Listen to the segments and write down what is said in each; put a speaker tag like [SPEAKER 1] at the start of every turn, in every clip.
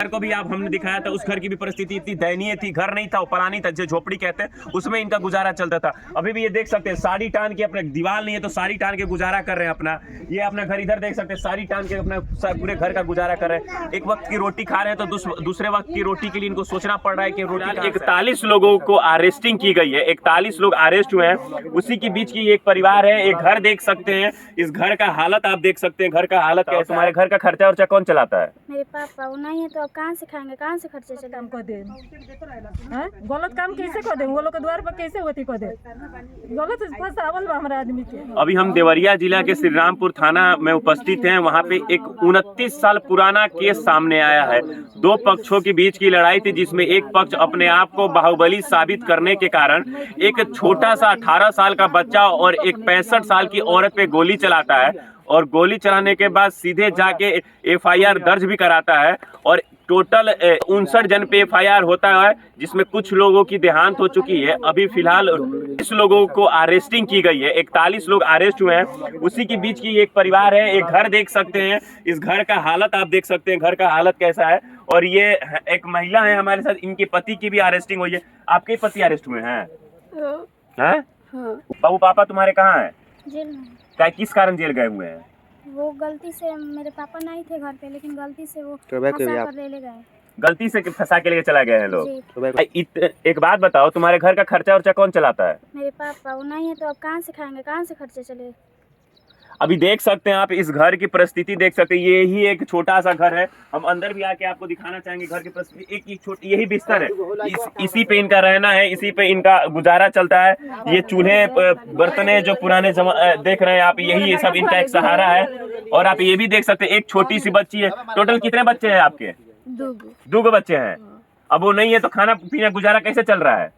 [SPEAKER 1] घर को भी आप हमने दिखाया था, उस घर की भी परिस्थिति इतनी दयनीय थी, घर नहीं था, वो पलानी था, जो झोपड़ी कहते हैं, उसमें इनका गुजारा चलता था। अभी भी ये देख सकते हैं साड़ी टान के, अपने दीवार नहीं है तो साड़ी टान के गुजारा कर रहे हैं अपना। ये अपना घर इधर देख सकते हैं, साड़ी टान के अपना पूरे घर का गुजारा कर रहे हैं। एक वक्त की रोटी खा रहे हैं तो दूसरे वक्त की रोटी के लिए इनको सोचना पड़ रहा है कि रोटी। 41 लोगों को अरेस्टिंग की गई है, 41 लोग अरेस्ट हुए हैं। उसी के बीच की एक परिवार है, एक घर देख सकते हैं, इस घर का हालत आप देख सकते हैं। घर का हालत क्या है? तुम्हारे घर का खर्चा वर्चा कौन चलाता है?
[SPEAKER 2] मेरे पापा। वो नहीं है तो अब कहाँ से खाएंगे, कहाँ से खर्चे चले?
[SPEAKER 3] काम को दे गलत काम कैसे कर दे? वो लोग के द्वार पर कैसे होती को दे? गलत फंसावल बा हमारे आदमी के।
[SPEAKER 1] अभी हम देवरिया जिला के श्री रामपुर थाना में उपस्थित हैं। वहां पे एक 29 साल पुराना केस सामने आया है। दो पक्षों के बीच की लड़ाई थी, जिसमें एक पक्ष अपने आप को बाहुबली साबित करने के कारण एक छोटा सा 18 साल का बच्चा और एक 65 साल की औरत पे गोली चलाता है, और गोली चलाने के बाद सीधे जाके एफआईआर दर्ज भी कराता है। और टोटल 59 जन पे एफआईआर होता है, जिसमें कुछ लोगों की देहांत हो चुकी है। अभी फिलहाल इस लोगों को अरेस्टिंग की गई है, 41 लोग अरेस्ट हुए हैं। उसी के बीच की एक परिवार है, एक घर देख सकते हैं, इस घर का हालत आप देख सकते हैं, घर का हालत कैसा है। और ये एक महिला है हमारे साथ, इनके पति की भी अरेस्टिंग हुई है। आपके पति अरेस्ट हुए हैं? हैं? बाबू पापा तुम्हारे कहाँ हैं?
[SPEAKER 2] जेल में।
[SPEAKER 1] क्या किस कारण जेल गए हुए हैं?
[SPEAKER 2] वो गलती से, मेरे पापा नहीं थे घर पे, लेकिन गलती से वो फंसा कर ले गए।
[SPEAKER 1] गलती से फंसा के लेके चला गए हैं लोग।
[SPEAKER 2] जी।
[SPEAKER 1] एक बात बताओ, तुम्हारे घर का खर्चा वर्चा कौन चलाता है?
[SPEAKER 2] मेरे पापा। वो नहीं है तो अब कहाँ से खाएंगे, कहाँ से खर्चे चले?
[SPEAKER 1] अभी देख सकते हैं आप, इस घर की परिस्थिति देख सकते हैं। ये ही एक छोटा सा घर है, हम अंदर भी आके आपको दिखाना चाहेंगे घर की परिस्थिति। एक छोटी यही बिस्तर है, इसी पे इनका रहना है, इसी पे इनका गुजारा चलता है। ये चूल्हे बर्तने जो पुराने देख रहे हैं आप, यही सब इनका एक सहारा है। और आप ये भी देख सकते हैं, एक छोटी सी बच्ची है। टोटल कितने बच्चे हैं आपके? दो बच्चे हैं। अब वो नहीं है तो खाना पीना गुजारा कैसे चल रहा है?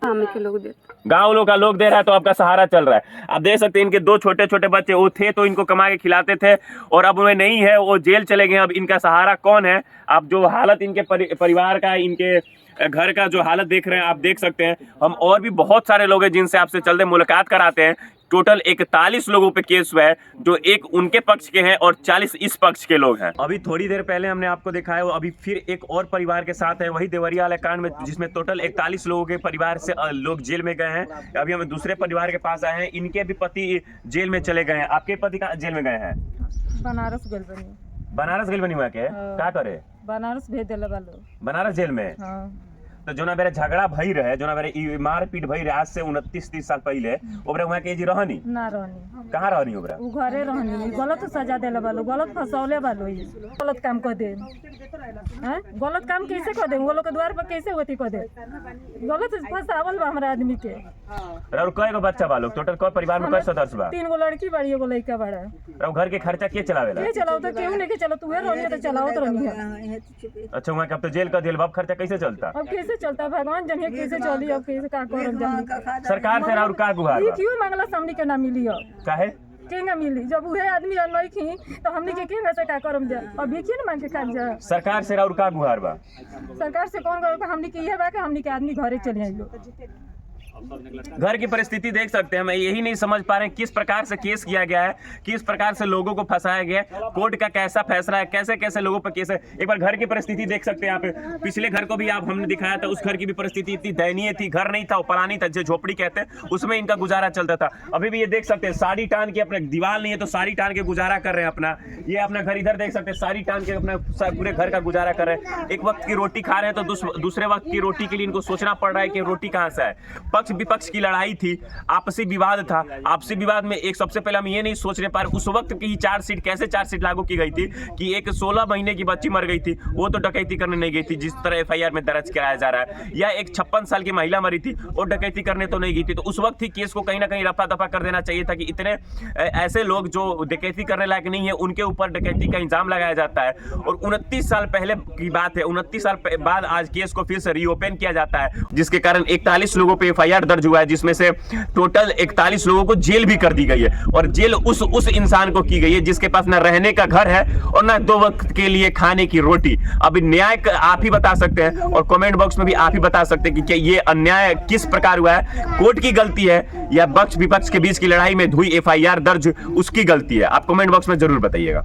[SPEAKER 1] गाँव लोग का लोग दे रहा है, तो आपका सहारा चल रहा है। आप देख सकते हैं, इनके दो छोटे छोटे बच्चे वो थे तो इनको कमा के खिलाते थे, और अब उन्हें नहीं है, वो जेल चले गए। अब इनका सहारा कौन है? आप जो हालत इनके परिवार का, इनके घर का जो हालत देख रहे हैं, आप देख सकते हैं। हम और भी बहुत सारे लोग हैं जिनसे आपसे चलते मुलाकात कराते हैं। टोटल 41 लोगों पे केस हुआ है, जो एक उनके पक्ष के हैं और 40 इस पक्ष के लोग हैं। अभी थोड़ी देर पहले हमने आपको दिखाया, वो अभी फिर एक और परिवार के साथ है, वही देवरिया वाले कांड में, जिसमें टोटल 41 लोगों के परिवार से लोग जेल में गए हैं। अभी हम दूसरे परिवार के पास आए हैं, इनके भी पति जेल में चले गए हैं। आपके पति कहाँ जेल में गए हैं?
[SPEAKER 3] बनारस गइल बनी।
[SPEAKER 1] बनारस जेल बनी हुआ के का करे?
[SPEAKER 3] बनारस भेज देले बालो।
[SPEAKER 1] बनारस जेल में? तो जो ना मेरे झगड़ा भई रहे, जो ना मेरे मारपीट भई रहे आज से 29-30 साल पहले, ओबरा वहां के जी रहनी
[SPEAKER 3] ना रहनी।
[SPEAKER 1] कहाँ रहनी ओबरा?
[SPEAKER 3] उ घरे रहनी। गलत सजा देले बालो, गलत फंसौले बालो। गलत काम को दे हैं? गलत काम कैसे कर दे? वो लोग के द्वार पर कैसे होती को दे? गलत फंसावल बा हमारे आदमी के।
[SPEAKER 1] और कई गो बच्चा बा लोग? टोटल कई परिवार में कई सदस्य बा?
[SPEAKER 3] 3 गो लड़की बाड़ी, एगो लड़का बाड़ा।
[SPEAKER 1] और घर के खर्चा के चलावेला?
[SPEAKER 3] के चलाओ तो केहू नहीं के चलो, तू रहनी तो चलाओ तो रहनी है।
[SPEAKER 1] अच्छा, वहां कब तो जेल का दिल बाप खर्चा कैसे चलता?
[SPEAKER 3] अब कैसे चलता भगवान जानिए कैसे चली। अब कैसे का करब जानी?
[SPEAKER 1] सरकार से और का गुहार बा?
[SPEAKER 3] क्यों मांगला सामने के ना मिली?
[SPEAKER 1] काहे
[SPEAKER 3] केंगा मिली? जब उहे आदमी नहीं खी तो हमनी के केंगा से का करम जा? अभी क्यों मांग के खा जा?
[SPEAKER 1] सरकार से और का गुहार बा?
[SPEAKER 3] सरकार से कौन कर? हमनी के ये बा के हमनी के आदमी घरे चले आइलो।
[SPEAKER 1] घर की परिस्थिति देख सकते हैं। मैं यही नहीं समझ पा रहे हैं किस प्रकार से केस किया गया है, किस प्रकार से लोगों को फंसाया गया है, कोर्ट का कैसा फैसला है, कैसे कैसे लोगों पर केस है। एक बार घर की परिस्थिति देख सकते हैं आप। पिछले घर को भी आप हमने दिखाया था, उस घर की भी परिस्थिति इतनी दयनीय थी, घर नहीं था, वो पलानी था, जो झोपड़ी कहते हैं, उसमें इनका गुजारा चलता था। अभी भी ये देख सकते हैं, साड़ी टान के, अपने दीवार नहीं है तो साड़ी टान के गुजारा कर रहे हैं अपना। ये अपना घर इधर देख सकते हैं, साड़ी टान के अपना पूरे घर का गुजारा कर रहे हैं। एक वक्त की रोटी खा रहे हैं तो दूसरे वक्त की रोटी के लिए इनको सोचना पड़ रहा है कि रोटी कहाँ से है। पक्ष विपक्ष की लड़ाई थी, आपसी विवाद था। आपसी विवाद में एक सबसे पहले हम ये नहीं सोच रहे पर उस वक्त की चार्जशीट कैसे चार्जशीट लागू की गई थी कि एक 16 महीने की बच्ची मर गई थी, वो तो डकैती करने नहीं गई थी जिस तरह एफआईआर में दर्ज कराया जा रहा है, या एक 56 साल की महिला मरी थी, वो डकैती करने तो नहीं गई थी। तो उस वक्त ही केस को कहीं ना कहीं रफा दफा कर देना चाहिए था कि इतने ऐसे लोग जो डकैती करने लायक नहीं है, उनके ऊपर डकैती का इल्जाम लगाया जाता है। और 29 साल पहले की बात है, 29 साल बाद आज केस को फिर से रीओपन किया जाता है, जिसके कारण 41 लोगों पर एफआईआर दर्ज हुआ है, जिसमें से टोटल 41 लोगों को जेल भी कर दी गई है। और जेल उस इंसान को की गई है जिसके पास ना रहने का घर है और ना 2 वक्त के लिए खाने की रोटी। अभी न्याय आप ही बता सकते हैं, और कमेंट बॉक्स में भी आप ही बता सकते हैं कि क्या ये अन्याय किस प्रकार हुआ है, कोर्ट की गलती है या पक्ष विपक्ष के बीच की लड़ाई में हुई एफआईआर दर्ज उसकी गलती है। आप कमेंट बॉक्स में जरूर बताइएगा।